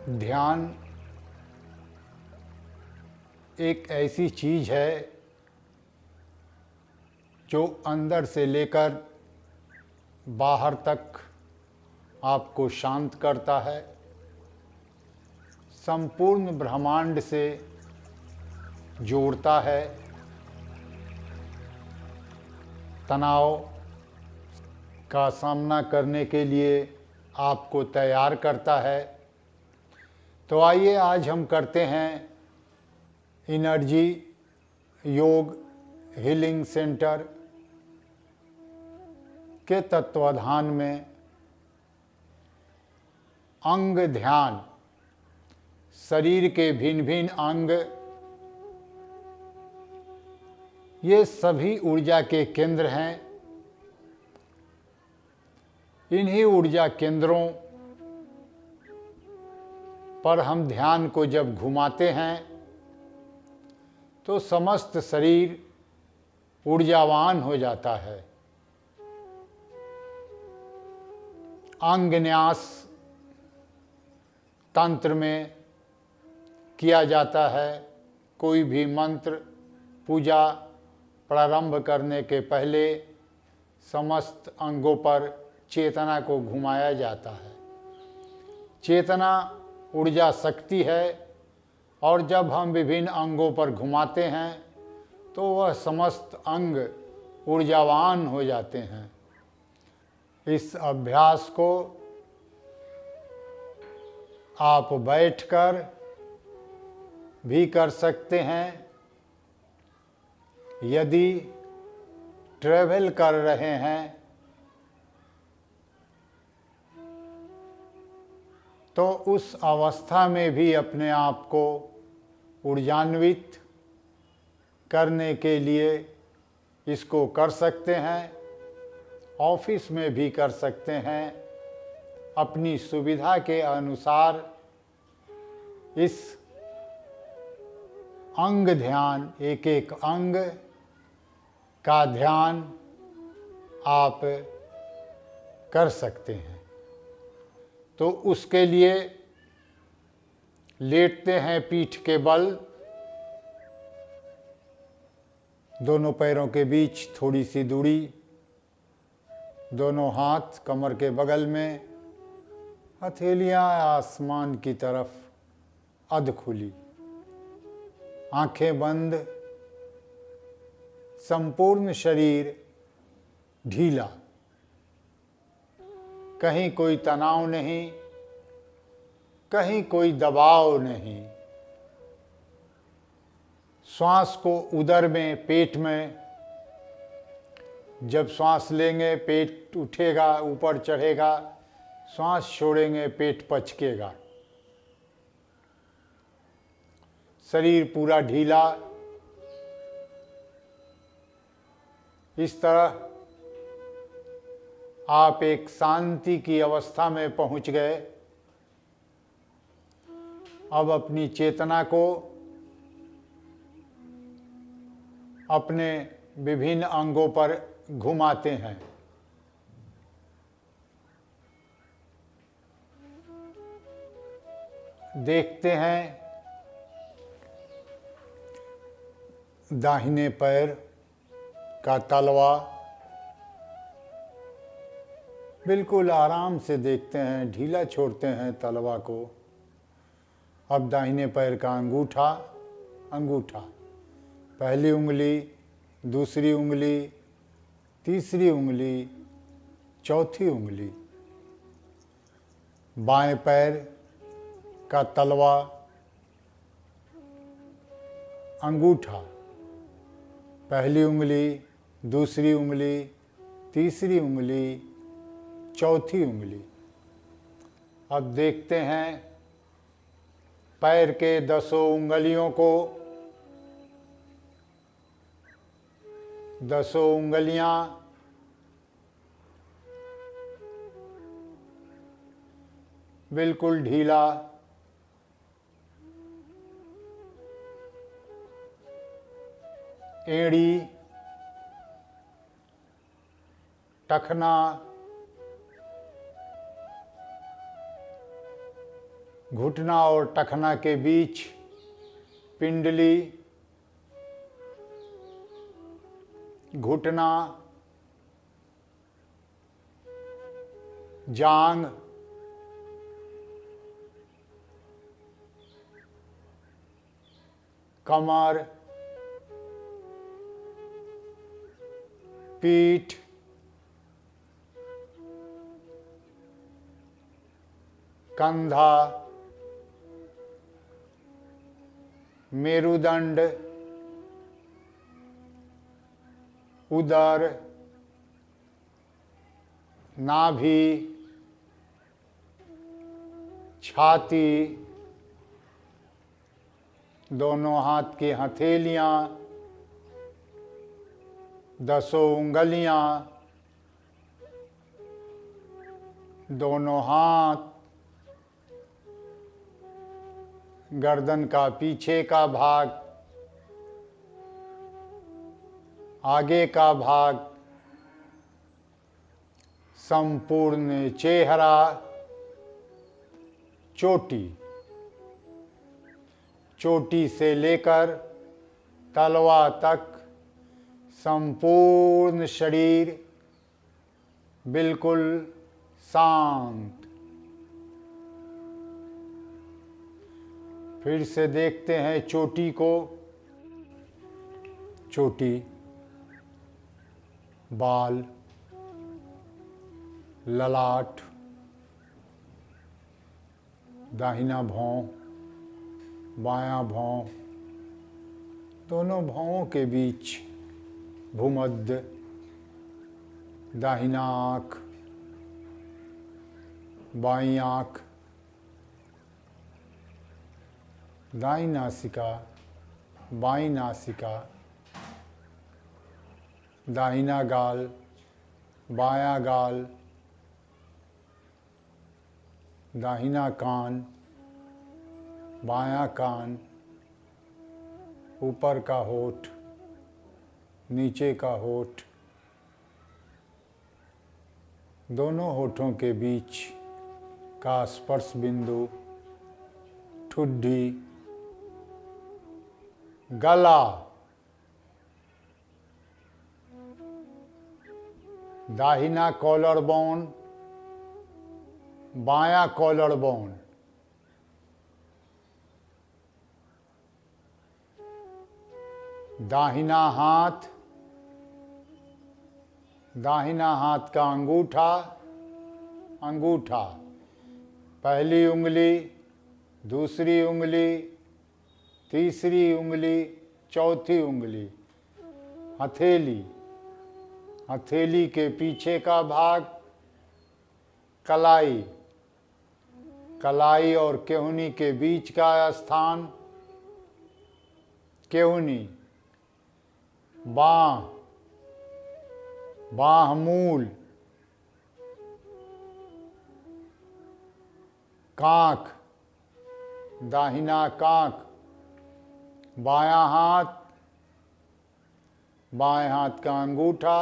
ध्यान एक ऐसी चीज़ है जो अंदर से लेकर बाहर तक आपको शांत करता है, संपूर्ण ब्रह्मांड से जोड़ता है, तनाव का सामना करने के लिए आपको तैयार करता है। तो आइए आज हम करते हैं एनर्जी योग हीलिंग सेंटर के तत्वाधान में अंग ध्यान। शरीर के भिन्न भिन्न अंग ये सभी ऊर्जा के केंद्र हैं। इन्हीं ऊर्जा केंद्रों पर हम ध्यान को जब घुमाते हैं तो समस्त शरीर ऊर्जावान हो जाता है। अंगन्यास तंत्र में किया जाता है। कोई भी मंत्र पूजा प्रारंभ करने के पहले समस्त अंगों पर चेतना को घुमाया जाता है। चेतना ऊर्जा शक्ति है और जब हम विभिन्न अंगों पर घुमाते हैं तो वह समस्त अंग ऊर्जावान हो जाते हैं। इस अभ्यास को आप बैठकर भी कर सकते हैं। यदि ट्रैवल कर रहे हैं तो उस अवस्था में भी अपने आप को ऊर्जान्वित करने के लिए इसको कर सकते हैं। ऑफिस में भी कर सकते हैं। अपनी सुविधा के अनुसार इस अंग ध्यान, एक एक अंग का ध्यान आप कर सकते हैं। तो उसके लिए लेटते हैं पीठ के बल, दोनों पैरों के बीच थोड़ी सी दूरी, दोनों हाथ कमर के बगल में, हथेलियां आसमान की तरफ अध खुली, आंखें बंद, संपूर्ण शरीर ढीला, कहीं कोई तनाव नहीं, कहीं कोई दबाव नहीं। श्वास को उदर में, पेट में, जब श्वास लेंगे पेट उठेगा, ऊपर चढ़ेगा, श्वास छोड़ेंगे पेट पचकेगा। शरीर पूरा ढीला। इस तरह आप एक शांति की अवस्था में पहुंच गए। अब अपनी चेतना को अपने विभिन्न अंगों पर घुमाते हैं। देखते हैं दाहिने पैर का तलवा, बिल्कुल आराम से देखते हैं, ढीला छोड़ते हैं तलवा को। अब दाहिने पैर का अंगूठा, अंगूठा, पहली उंगली, दूसरी उंगली, तीसरी उंगली, चौथी उंगली। बाएं पैर का तलवा, अंगूठा, पहली उंगली, दूसरी उंगली, तीसरी उंगली, चौथी उंगली। अब देखते हैं पैर के 10 उंगलियों को। 10 उंगलियां बिल्कुल ढीला, एड़ी, टखना, घुटना और टखना के बीच पिंडली, घुटना, जांग, कमर, पीठ, कंधा, मेरुदंड, उदर, नाभि, छाती, दोनों हाथ की हथेलियां, 10 उंगलियां, दोनों हाथ, गर्दन का पीछे का भाग, आगे का भाग, संपूर्ण चेहरा, चोटी, चोटी से लेकर तलवा तक संपूर्ण शरीर बिल्कुल शांत। फिर से देखते हैं चोटी को। चोटी, बाल, ललाट, दाहिना भौं, बायां भौं, दोनों भौं के बीच भूमध्य, दाहिना आँख, बाईं आँख, दाईं नासिका, बाईं नासिका, दाहिना गाल, बायां गाल, दाहिना कान, बायां कान, ऊपर का होठ, नीचे का होठ, दोनों होठों के बीच का स्पर्श बिंदु, ठुड्डी, गला, दाहिना कॉलर बोन, बायां कॉलर बोन, दाहिना हाथ, दाहिना हाथ का अंगूठा, अंगूठा, पहली उंगली, दूसरी उंगली, तीसरी उंगली, चौथी उंगली, हथेली, हथेली के पीछे का भाग, कलाई, कलाई और केहूनी के बीच का स्थान, केहूनी, बांह, बांह मूल, कांख, दाहिना कांख, बायां हाथ, बाएं हाथ का अंगूठा,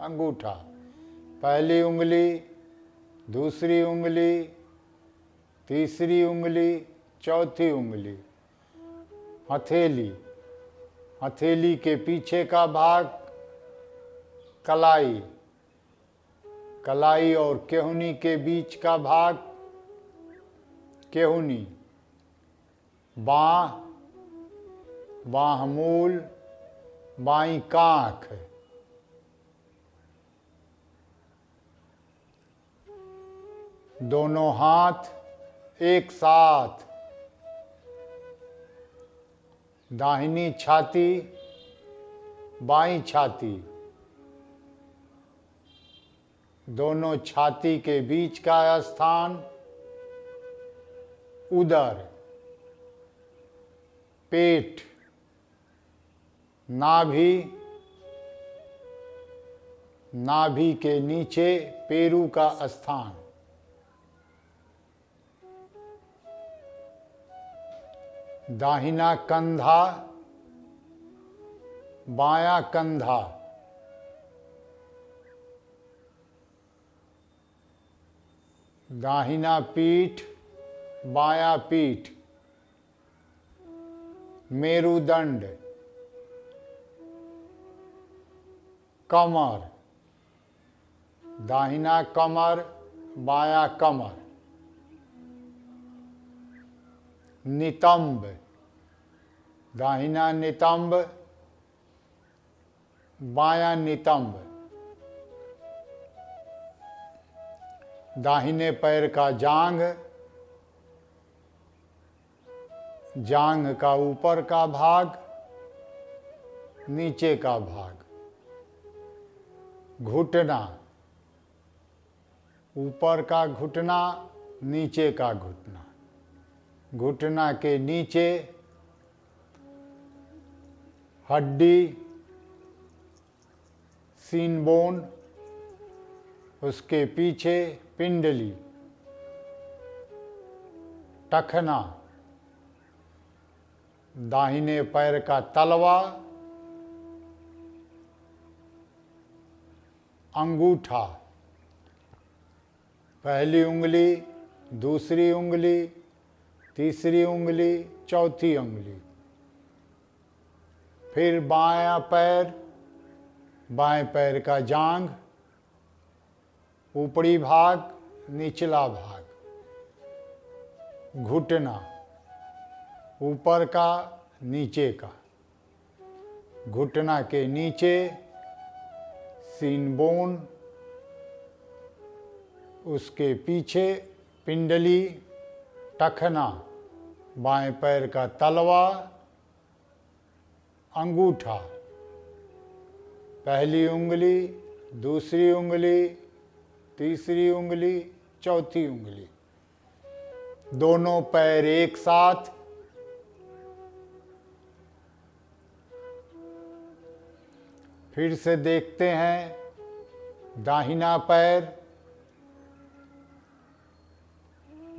अंगूठा, पहली उंगली, दूसरी उंगली, तीसरी उंगली, चौथी उंगली, हथेली, हथेली के पीछे का भाग, कलाई, कलाई और केहूनी के बीच का भाग, केहूनी, बांह, बांह मूल, बाईं कांख, दोनों हाथ एक साथ, दाहिनी छाती, बाईं छाती, दोनों छाती के बीच का स्थान, उदर, पेट, नाभि, नाभि के नीचे पेरू का स्थान, दाहिना कंधा, बायां कंधा, दाहिना पीठ, बायां पीठ, मेरुदंड, कमर, दाहिना कमर, बायां कमर, नितंब, दाहिना नितंब, बायां नितंब, दाहिने पैर का जांघ, जांघ का ऊपर का भाग, नीचे का भाग, घुटना, ऊपर का घुटना, नीचे का घुटना, घुटना के नीचे हड्डी, सीन बोन, उसके पीछे पिंडली, टखना, दाहिने पैर का तलवा, अंगूठा, पहली उंगली, दूसरी उंगली, तीसरी उंगली, चौथी उंगली, फिर बायां पैर, बाएं पैर का जांघ, ऊपरी भाग, निचला भाग, घुटना, ऊपर का, नीचे का, घुटना के नीचे सीन बोन, उसके पीछे पिंडली, टखना, बाएं पैर का तलवा, अंगूठा, पहली उंगली, दूसरी उंगली, तीसरी उंगली, चौथी उंगली, दोनों पैर एक साथ, फिर से देखते हैं दाहिना पैर,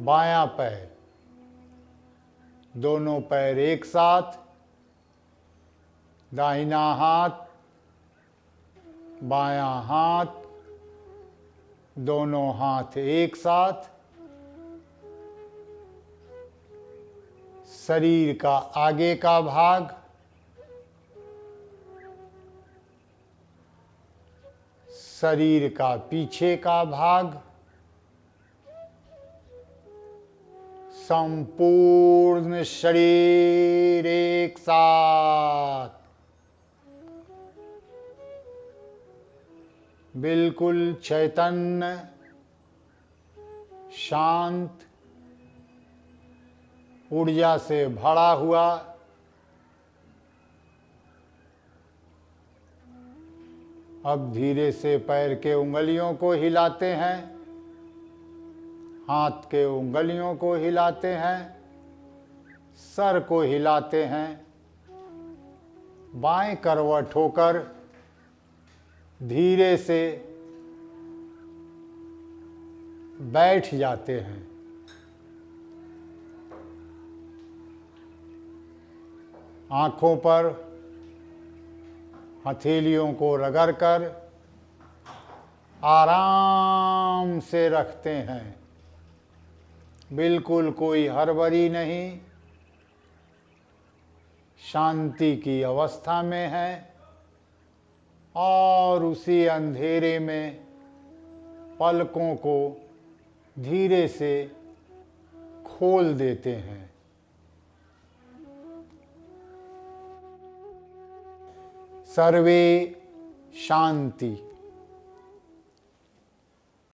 बायां पैर, दोनों पैर एक साथ, दाहिना हाथ, बायां हाथ, दोनों हाथ एक साथ, शरीर का आगे का भाग, शरीर का पीछे का भाग, संपूर्ण शरीर एक साथ, बिल्कुल चैतन्य, शांत, ऊर्जा से भरा हुआ, अब धीरे से पैर के उंगलियों को हिलाते हैं, हाथ के उंगलियों को हिलाते हैं, सर को हिलाते हैं, बाएं करवट होकर धीरे से बैठ जाते हैं। आंखों पर हथेलियों को रगड़कर आराम से रखते हैं, बिल्कुल कोई हड़बड़ी नहीं, शांति की अवस्था में है और उसी अंधेरे में पलकों को धीरे से खोल देते हैं। सर्वे शांति।